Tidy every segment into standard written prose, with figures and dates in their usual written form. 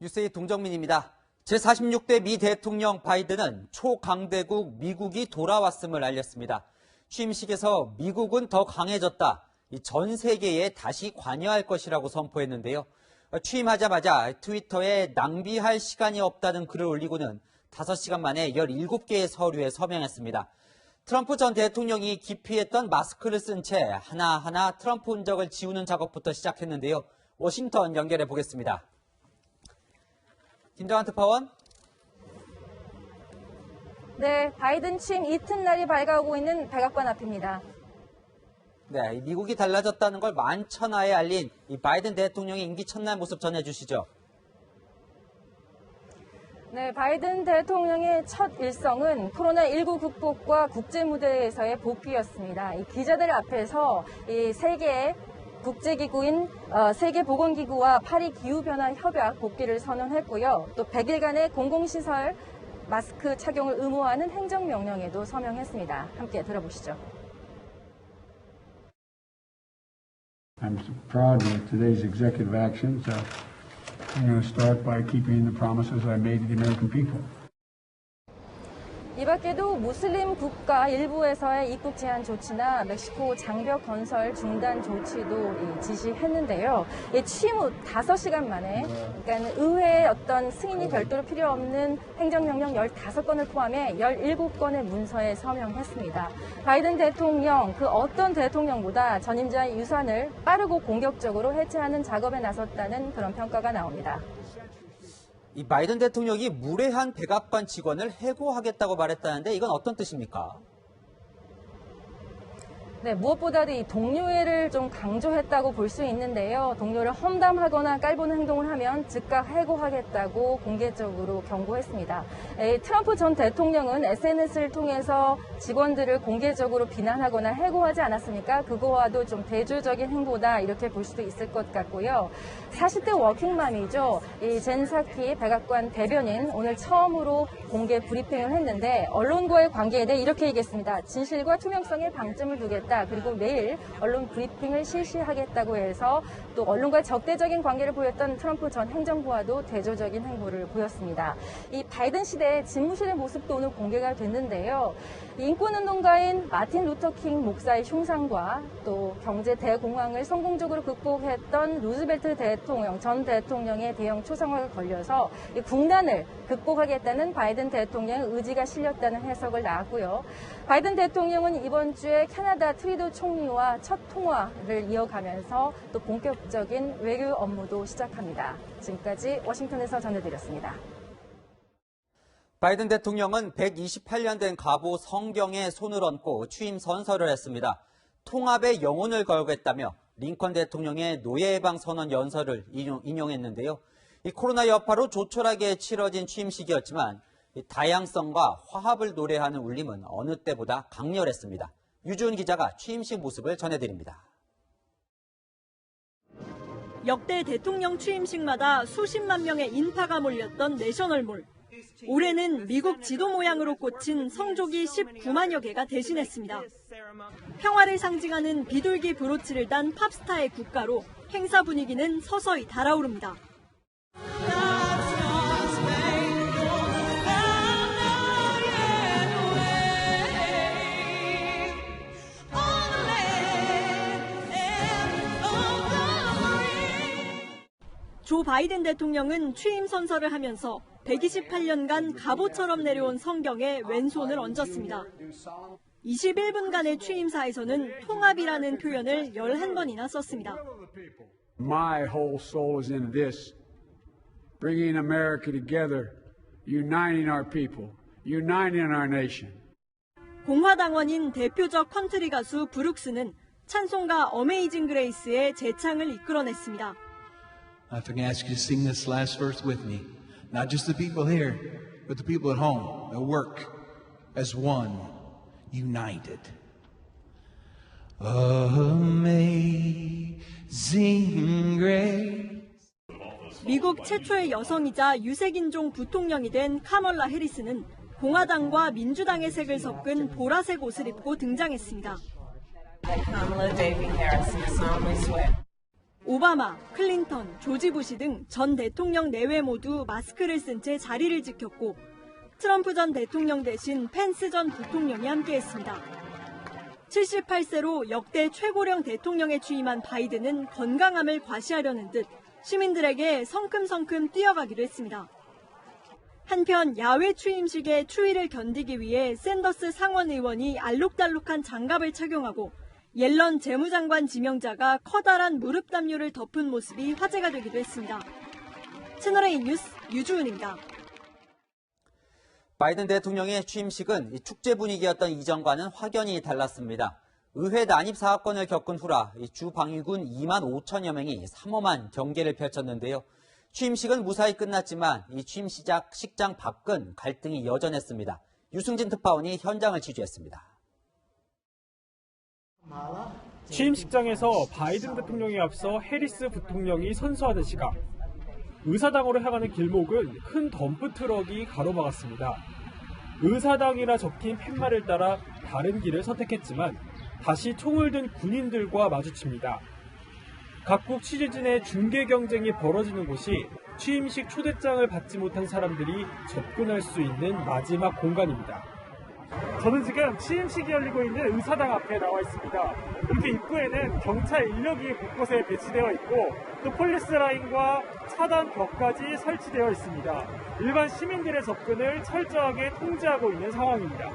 뉴스의 동정민입니다. 제46대 미 대통령 바이든은 초강대국 미국이 돌아왔음을 알렸습니다. 취임식에서 미국은 더 강해졌다, 전 세계에 다시 관여할 것이라고 선포했는데요. 취임하자마자 트위터에 낭비할 시간이 없다는 글을 올리고는 5시간 만에 17개의 서류에 서명했습니다. 트럼프 전 대통령이 기피했던 마스크를 쓴 채 하나하나 트럼프 흔적을 지우는 작업부터 시작했는데요. 워싱턴 연결해 보겠습니다. 김정한 특파원. 네, 바이든 취임 이튿날이 밝아오고 있는 백악관 앞입니다. 네, 미국이 달라졌다는 걸 만천하에 알린 이 바이든 대통령의 임기 첫날 모습 전해주시죠. 네, 바이든 대통령의 첫 일성은 코로나19 극복과 국제 무대에서의 복귀였습니다. 이 기자들 앞에서 이 세계 국제기구인 세계보건기구와 파리 기후변화협약 복귀를 선언했고요. 또 100일간의 공공시설 마스크 착용을 의무화하는 행정명령에도 서명했습니다. 함께 들어보시죠. I'm proud of today's executive actions. I'm going to start by keeping the promises I made to the American people. 이 밖에도 무슬림 국가 일부에서의 입국 제한 조치나 멕시코 장벽 건설 중단 조치도 지시했는데요. 취임 후 5시간 만에, 그러니까 의회의 어떤 승인이 별도로 필요 없는 행정명령 15건을 포함해 17건의 문서에 서명했습니다. 바이든 대통령, 그 어떤 대통령보다 전임자의 유산을 빠르고 공격적으로 해체하는 작업에 나섰다는 그런 평가가 나옵니다. 이 바이든 대통령이 무례한 백악관 직원을 해고하겠다고 말했다는데 이건 어떤 뜻입니까? 네, 무엇보다도 이 동료애를 좀 강조했다고 볼 수 있는데요. 동료를 험담하거나 깔보는 행동을 하면 즉각 해고하겠다고 공개적으로 경고했습니다. 트럼프 전 대통령은 SNS를 통해서 직원들을 공개적으로 비난하거나 해고하지 않았습니까? 그거와도 좀 대조적인 행보다 이렇게 볼 수도 있을 것 같고요. 40대 워킹맘이죠. 이 젠 사키 백악관 대변인 오늘 처음으로 공개 브리핑을 했는데 언론과의 관계에 대해 이렇게 얘기했습니다. 진실과 투명성에 방점을 두겠다. 그리고 매일 언론 브리핑을 실시하겠다고 해서 또 언론과 적대적인 관계를 보였던 트럼프 전 행정부와도 대조적인 행보를 보였습니다. 이 바이든 시대의 집무실의 모습도 오늘 공개가 됐는데요. 인권운동가인 마틴 루터킹 목사의 흉상과 또 경제 대공황을 성공적으로 극복했던 루즈벨트 대통령, 전 대통령의 대형 초상화가 걸려서 이 국난을 극복하겠다는 바이든 대통령의 의지가 실렸다는 해석을 낳았고요. 바이든 대통령은 이번 주에 캐나다 트리도 총리와 첫 통화를 이어가면서 또 본격적인 외교 업무도 시작합니다. 지금까지 워싱턴에서 전해드렸습니다. 바이든 대통령은 128년 된 갑오 성경에 손을 얹고 취임 선서를 했습니다. 통합의 영혼을 걸겠다며 링컨 대통령의 노예 해방 선언 연설을 인용했는데요. 이 코로나 여파로 조촐하게 치러진 취임식이었지만 다양성과 화합을 노래하는 울림은 어느 때보다 강렬했습니다. 유주은 기자가 취임식 모습을 전해드립니다. 역대 대통령 취임식마다 수십만 명의 인파가 몰렸던 내셔널몰. 올해는 미국 지도 모양으로 꽂힌 성조기 19만여 개가 대신했습니다. 평화를 상징하는 비둘기 브로치를 단 팝스타의 국가로 행사 분위기는 서서히 달아오릅니다. 조 바이든 대통령은 취임 선서를 하면서 128년간 갑오처럼 내려온 성경에 왼손을 얹었습니다. 21분간의 취임사에서는 통합이라는 표현을 11번이나 썼습니다. My whole soul is in this, bringing America together, uniting our people, uniting our nation. 공화당원인 대표적 컨트리 가수 브룩스는 찬송가 어메이징 그레이스의 재창을 이끌어냈습니다. If I can ask you to sing this last verse with me, not just the people here, but the people at home, at work, as one, united. Amazing grace. 미국 최초의 여성이자 유색인종 부통령이 된 카멀라 해리스는 공화당과 민주당의 색을 섞은 보라색 옷을 입고 등장했습니다. 오바마, 클린턴, 조지 부시 등 전 대통령 내외 모두 마스크를 쓴 채 자리를 지켰고 트럼프 전 대통령 대신 펜스 전 부통령이 함께했습니다. 78세로 역대 최고령 대통령에 취임한 바이든은 건강함을 과시하려는 듯 시민들에게 성큼성큼 뛰어가기도 했습니다. 한편 야외 취임식의 추위를 견디기 위해 샌더스 상원 의원이 알록달록한 장갑을 착용하고 옐런 재무장관 지명자가 커다란 무릎 담요를 덮은 모습이 화제가 되기도 했습니다. 채널A 뉴스 유주은입니다. 바이든 대통령의 취임식은 축제 분위기였던 이전과는 확연히 달랐습니다. 의회 난입 사건을 겪은 후라 주 방위군 2만 5천여 명이 삼엄한 경계를 펼쳤는데요. 취임식은 무사히 끝났지만 이 취임식장 밖은 갈등이 여전했습니다. 유승진 특파원이 현장을 취재했습니다. 취임식장에서 바이든 대통령에 앞서 해리스 부통령이 선수하는 시각. 의사당으로 향하는 길목은 큰 덤프 트럭이 가로막았습니다. 의사당이라 적힌 팻말을 따라 다른 길을 선택했지만 다시 총을 든 군인들과 마주칩니다. 각국 취재진의 중계 경쟁이 벌어지는 곳이 취임식 초대장을 받지 못한 사람들이 접근할 수 있는 마지막 공간입니다. 저는 지금 취임식이 열리고 있는 의사당 앞에 나와 있습니다. 이렇게 입구에는 경찰 인력이 곳곳에 배치되어 있고 또 폴리스 라인과 차단 벽까지 설치되어 있습니다. 일반 시민들의 접근을 철저하게 통제하고 있는 상황입니다.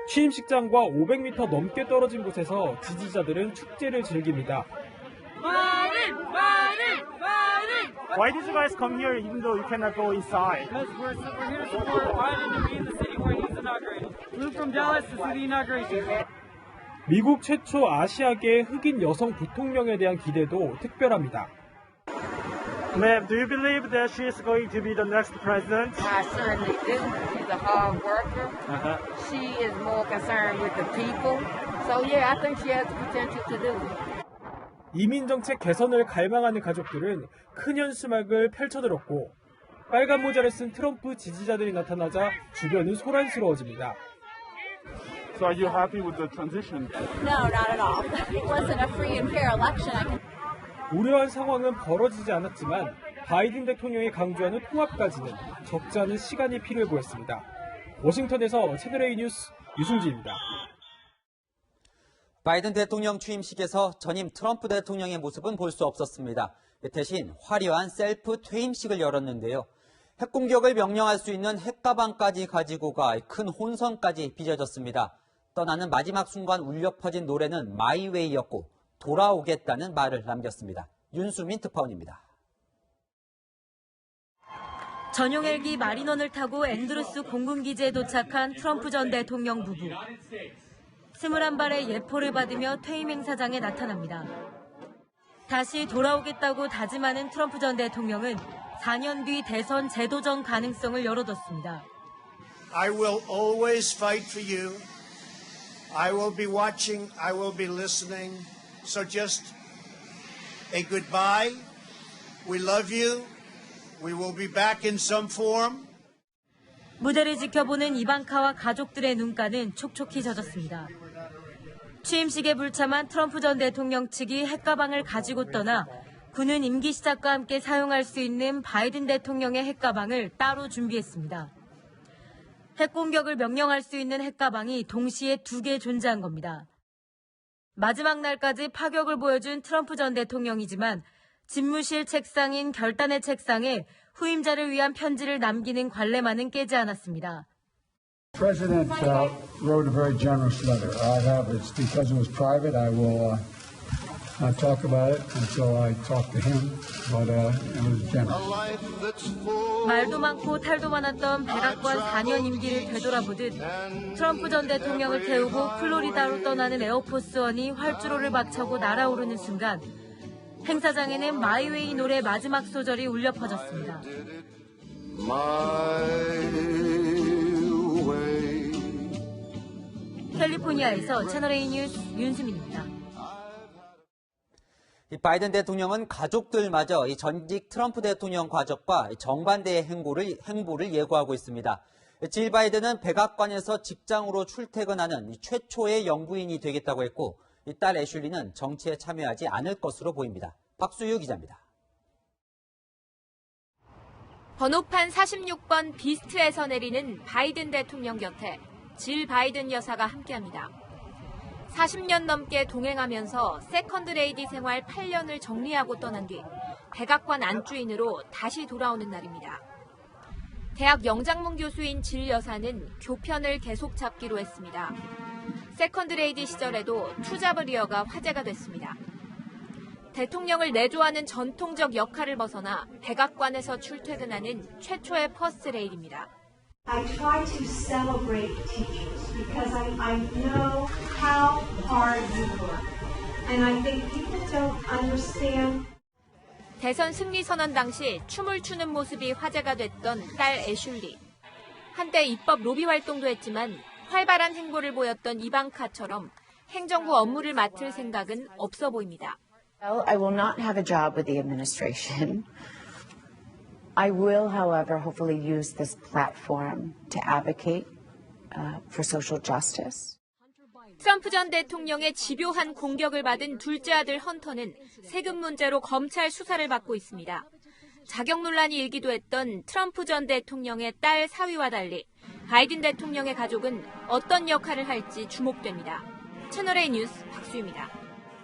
취임식장과 500m 넘게 떨어진 곳에서 지지자들은 축제를 즐깁니다. Why did you guys come here even though you cannot go inside? Because we're here to support Biden to be in the city where he's inaugurated. Flew from Dallas to see the inauguration. 미국 최초 아시아계 흑인 여성 부통령에 대한 기대도 특별합니다. Ma'am, do you believe that she is going to be the next president? I certainly do. She's a hard worker. She is more concerned with the people. So yeah, I think she has the potential to do it. 이민정책 개선을 갈망하는 가족들은 큰 현수막을 펼쳐들었고 빨간 모자를 쓴 트럼프 지지자들이 나타나자 주변은 소란스러워집니다. So are you happy with the transition? No, not at all. It wasn't a free and fair election. 우려한 상황은 벌어지지 않았지만 바이든 대통령이 강조하는 통합까지는 적지 않은 시간이 필요해 보였습니다. 워싱턴에서 채널A 뉴스 유승진입니다. 바이든 대통령 취임식에서 전임 트럼프 대통령의 모습은 볼 수 없었습니다. 대신 화려한 셀프 퇴임식을 열었는데요. 핵공격을 명령할 수 있는 핵가방까지 가지고 가 큰 혼선까지 빚어졌습니다. 떠나는 마지막 순간 울려 퍼진 노래는 마이웨이였고 돌아오겠다는 말을 남겼습니다. 윤수민 특파원입니다. 전용 헬기 마리넌을 타고 앤드루스 공군기지에 도착한 트럼프 전 대통령 부부. 21발의 예포를 받으며 퇴임 행사장에 나타납니다. 다시 돌아오겠다고 다짐하는 트럼프 전 대통령은 4년 뒤 대선 재도전 가능성을 열어뒀습니다. I will always fight for you. I will be watching. I will be listening. So just a goodbye. We love you. We will be back in some form. 무대를 지켜보는 이방카와 가족들의 눈가는 촉촉히 젖었습니다. 취임식에 불참한 트럼프 전 대통령 측이 핵가방을 가지고 떠나 군은 임기 시작과 함께 사용할 수 있는 바이든 대통령의 핵가방을 따로 준비했습니다. 핵공격을 명령할 수 있는 핵가방이 동시에 2개 존재한 겁니다. 마지막 날까지 파격을 보여준 트럼프 전 대통령이지만 집무실 책상인 결단의 책상에 후임자를 위한 편지를 남기는 관례만은 깨지 않았습니다. President wrote a very generous letter. It's because it was private. I will not talk about it until I talk to him. But it was generous. 말도 많고 탈도 많았던 백악관 4년 임기를 되돌아보듯 트럼프 전 대통령을 태우고 플로리다로 떠나는 에어포스원이 활주로를 박차고 날아오르는 순간 행사장에는 마이웨이 노래 마지막 소절이 울려 퍼졌습니다. 캘리포니아에서 채널A 뉴스 윤수민입니다. 바이든 대통령은 가족들마저 전직 트럼프 대통령 과적과 정반대의 행보를 예고하고 있습니다. 질 바이든은 백악관에서 직장으로 출퇴근하는 최초의 영부인이 되겠다고 했고 이 딸 애슐리는 정치에 참여하지 않을 것으로 보입니다. 박수유 기자입니다. 번호판 46번 비스트에서 내리는 바이든 대통령 곁에 질 바이든 여사가 함께합니다. 40년 넘게 동행하면서 세컨드 레이디 생활 8년을 정리하고 떠난 뒤 백악관 안주인으로 다시 돌아오는 날입니다. 대학 영장문 교수인 질 여사는 교편을 계속 잡기로 했습니다. 세컨드 레이디 시절에도 투잡을 이어가 화제가 됐습니다. 대통령을 내조하는 전통적 역할을 벗어나 백악관에서 출퇴근하는 최초의 퍼스트 레이디입니다. I try to celebrate teachers because I know how hard you work. And I think people don't understand. 대선 승리 선언 당시 춤을 추는 모습이 화제가 됐던 딸 애슐리. 한때 입법 로비 활동도 했지만 활발한 행보를 보였던 이방카처럼 행정부 업무를 맡을 생각은 없어 보입니다. Well, I will not have a job with the administration. I will, however, hopefully use this platform to advocate for social justice. 트럼프 전 대통령의 집요한 공격을 받은 둘째 아들 헌터는 세금 문제로 검찰 수사를 받고 있습니다. 자격 논란이 일기도 했던 트럼프 전 대통령의 딸 사위와 달리 바이든 대통령의 가족은 어떤 역할을 할지 주목됩니다. 채널A 뉴스 박수유입니다.